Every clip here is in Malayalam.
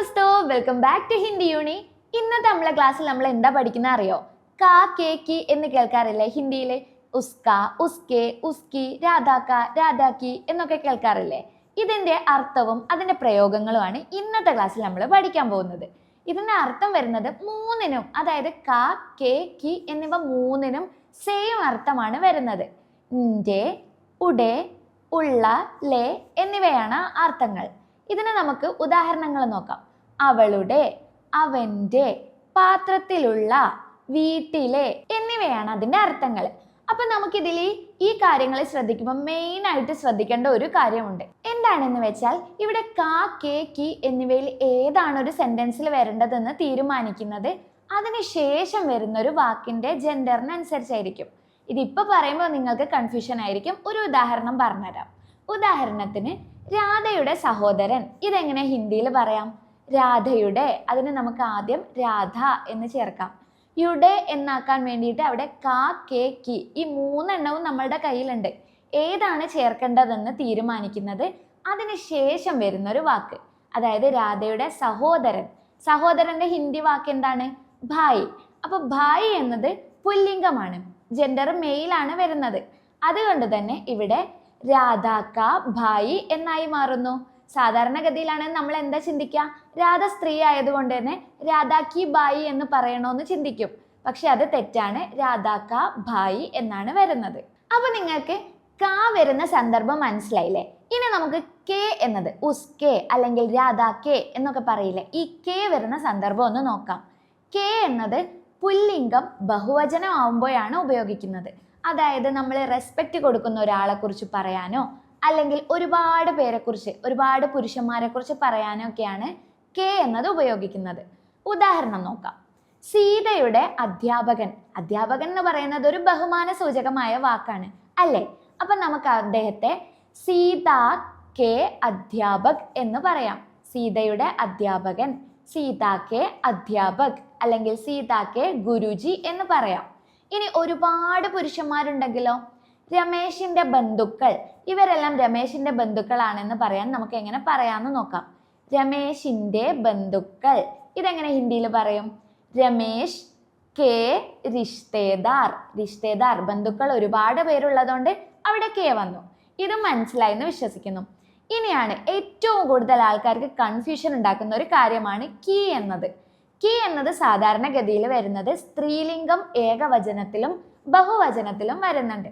दोस्तों വെൽക്കം ബാക്ക് ടു ഹിന്ദി യൂണി. ഇന്നത്തെ നമ്മളെ ക്ലാസ്സിൽ നമ്മൾ എന്താ പഠിക്കുന്ന അറിയോ? കാ കേ കി എന്ന് കേൾക്കാറില്ലേ ഹിന്ദിയിലെ? ഉസ്ക, ഉസ്കെ, ഉസ്കി, രാധാക, രാധാക്കി എന്നൊക്കെ കേൾക്കാറില്ലേ? ഇതിന്റെ അർത്ഥവും അതിന്റെ പ്രയോഗങ്ങളുമാണ് ഇന്നത്തെ ക്ലാസ്സിൽ നമ്മൾ പഠിക്കാൻ പോകുന്നത്. ഇതിന്റെ അർത്ഥം വരുന്നത് മൂന്നിനും, അതായത് കാ കേ കി എന്നിവ മൂന്നിനും സെയിം അർത്ഥമാണ് വരുന്നത്. ഇന്റെ, ഉടെ, ഉള്ള, ലേ എന്നിവയാണ് അർത്ഥങ്ങൾ. ഇതിന് നമുക്ക് ഉദാഹരണങ്ങൾ നോക്കാം. അവളുടെ, അവന്റെ, പാത്രത്തിലുള്ള, വീട്ടിലെ എന്നിവയാണ് അതിന്റെ അർത്ഥങ്ങൾ. അപ്പൊ നമുക്കിതിൽ ഈ കാര്യങ്ങൾ ശ്രദ്ധിക്കുമ്പോൾ മെയിൻ ആയിട്ട് ശ്രദ്ധിക്കേണ്ട ഒരു കാര്യമുണ്ട്. എന്താണെന്ന് വെച്ചാൽ ഇവിടെ കാ കേ കി എന്നിവയിൽ ഏതാണ് ഒരു സെന്റൻസിൽ വരേണ്ടതെന്ന് തീരുമാനിക്കുന്നത് അതിനുശേഷം വരുന്ന ഒരു വാക്കിന്റെ ജെൻഡറിനനുസരിച്ചായിരിക്കും. ഇതിപ്പോ പറയുമ്പോൾ നിങ്ങൾക്ക് കൺഫ്യൂഷൻ ആയിരിക്കും. ഒരു ഉദാഹരണം പറഞ്ഞുതരാം. ഉദാഹരണത്തിന് രാധയുടെ സഹോദരൻ, ഇതെങ്ങനെ ഹിന്ദിയിൽ പറയാം? രാധയുടെ, അതിന് നമുക്ക് ആദ്യം രാധ എന്ന് ചേർക്കാം. യുടെ എന്നാക്കാൻ വേണ്ടിയിട്ട് അവിടെ കാ കേ കി ഈ മൂന്നെണ്ണവും നമ്മളുടെ കയ്യിലുണ്ട്. ഏതാണ് ചേർക്കേണ്ടതെന്ന് തീരുമാനിക്കുന്നത് അതിന് ശേഷം വരുന്ന ഒരു വാക്ക്. അതായത് രാധയുടെ സഹോദരൻ, സഹോദരന്റെ ഹിന്ദി വാക്ക് എന്താണ്? ഭായ്. അപ്പൊ ഭായ് എന്നത് പുല്ലിംഗമാണ്, ജെൻഡർ മെയിലാണ് വരുന്നത്. അതുകൊണ്ട് തന്നെ ഇവിടെ രാധ കാ ഭായി എന്നായി മാറുന്നു. സാധാരണഗതിയിലാണ് നമ്മൾ എന്താ ചിന്തിക്കുക? രാധ സ്ത്രീ ആയതുകൊണ്ട് തന്നെ രാധാ കി ബായി എന്ന് പറയണോന്ന് ചിന്തിക്കും. പക്ഷെ അത് തെറ്റാണ്. രാധാ കാ ഭായി എന്നാണ് വരുന്നത്. അപ്പൊ നിങ്ങൾക്ക് കാ വരുന്ന സന്ദർഭം മനസ്സിലായില്ലേ? ഇനി നമുക്ക് കെ എന്നത് ഉസ്കെ അല്ലെങ്കിൽ രാധാ കെ എന്നൊക്കെ പറയില്ലേ, ഈ കെ വരുന്ന സന്ദർഭം ഒന്ന് നോക്കാം. കെ എന്നത് പുല്ലിംഗം ബഹുവചനം ആവുമ്പോഴാണ് ഉപയോഗിക്കുന്നത്. അതായത് നമ്മൾ റെസ്പെക്റ്റ് കൊടുക്കുന്ന ഒരാളെ കുറിച്ച് പറയാനോ അല്ലെങ്കിൽ ഒരുപാട് പേരെക്കുറിച്ച്, ഒരുപാട് പുരുഷന്മാരെ കുറിച്ച് പറയാനോ ഒക്കെയാണ് കെ എന്നത് ഉപയോഗിക്കുന്നത്. ഉദാഹരണം നോക്കാം. സീതയുടെ അധ്യാപകൻ. അധ്യാപകൻ എന്ന് പറയുന്നത് ഒരു ബഹുമാന സൂചകമായ വാക്കാണ് അല്ലേ? അപ്പൊ നമുക്ക് അദ്ദേഹത്തെ സീത കെ അധ്യാപക് എന്ന് പറയാം. സീതയുടെ അധ്യാപകൻ, സീത കെ അധ്യാപക് അല്ലെങ്കിൽ സീത കെ ഗുരുജി എന്ന് പറയാം. ഇനി ഒരുപാട് പുരുഷന്മാരുണ്ടെങ്കിലോ? രമേശിന്റെ ബന്ധുക്കൾ. ഇവരെല്ലാം രമേശിന്റെ ബന്ധുക്കളാണെന്ന് പറയാൻ നമുക്ക് എങ്ങനെ പറയാമെന്ന് നോക്കാം. രമേശിന്റെ ബന്ധുക്കൾ, ഇതെങ്ങനെ ഹിന്ദിയിൽ പറയും? രമേശ് കെ റിഷ്തേദാർ. റിഷ്തേദാർ, ബന്ധുക്കൾ ഒരുപാട് പേരുള്ളതുകൊണ്ട് അവിടെ കെ വന്നു. ഇത് മനസ്സിലായെന്ന് വിശ്വസിക്കുന്നു. ഇനിയാണ് ഏറ്റവും കൂടുതൽ ആൾക്കാർക്ക് കൺഫ്യൂഷൻ ഉണ്ടാക്കുന്ന ഒരു കാര്യമാണ് കി എന്നത്. കി എന്നത് സാധാരണഗതിയിൽ വരുന്നത് സ്ത്രീലിംഗം ഏകവചനത്തിലും ബഹുവചനത്തിലും വരുന്നുണ്ട്.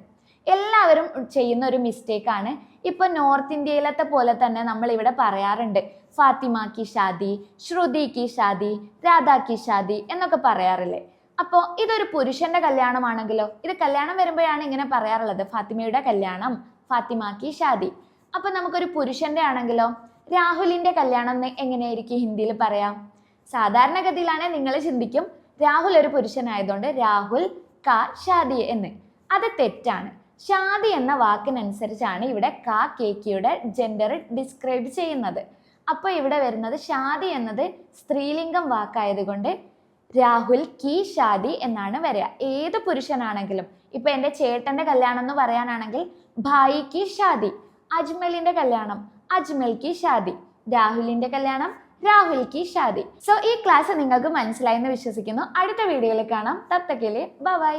എല്ലാവരും ചെയ്യുന്ന ഒരു മിസ്റ്റേക്കാണ്. ഇപ്പൊ നോർത്ത് ഇന്ത്യയിലത്തെ പോലെ തന്നെ നമ്മൾ ഇവിടെ പറയാറുണ്ട് ഫാത്തിമ കി ഷാദി, ശ്രുതി കി ഷാദി, രാധാ കി ഷാദി എന്നൊക്കെ പറയാറില്ലേ? അപ്പോൾ ഇതൊരു പുരുഷന്റെ കല്യാണമാണെങ്കിലോ? ഇത് കല്യാണം വരുമ്പോഴാണ് ഇങ്ങനെ പറയാറുള്ളത്, ഫാത്തിമയുടെ കല്യാണം, ഫാത്തിമ കി ഷാദി. അപ്പൊ നമുക്കൊരു പുരുഷന്റെ ആണെങ്കിലോ? രാഹുലിന്റെ കല്യാണം എന്ന് എങ്ങനെയായിരിക്കും ഹിന്ദിയിൽ പറയാം? സാധാരണഗതിയിലാണ് നിങ്ങൾ ചിന്തിക്കും രാഹുൽ ഒരു പുരുഷനായതുകൊണ്ട് രാഹുൽ കാ ഷാദി എന്ന്. അത് തെറ്റാണ്. ഷാദി എന്ന വാക്കിനനുസരിച്ചാണ് ഇവിടെ കാ കേക്കിയുടെ ജെൻഡർ ഡിസ്ക്രൈബ് ചെയ്യുന്നത്. അപ്പോൾ ഇവിടെ വരുന്നത് ഷാദി എന്നത് സ്ത്രീലിംഗം വാക്കായതുകൊണ്ട് രാഹുൽ കി ഷാദി എന്നാണ് വരിക. ഏത് പുരുഷനാണെങ്കിലും, ഇപ്പൊ എൻ്റെ ചേട്ടന്റെ കല്യാണം എന്ന് പറയാനാണെങ്കിൽ ഭായി കി ഷാദി, അജ്മലിന്റെ കല്യാണം അജ്മൽ കി ഷാദി, രാഹുലിന്റെ കല്യാണം രാഹുൽ കി ഷാദി. സോ ഈ ക്ലാസ് നിങ്ങൾക്ക് മനസ്സിലായെന്ന് വിശ്വസിക്കുന്നു. അടുത്ത വീഡിയോയിൽ കാണാം. തബ് തക് കെ ലിയെ ബൈ ബൈ.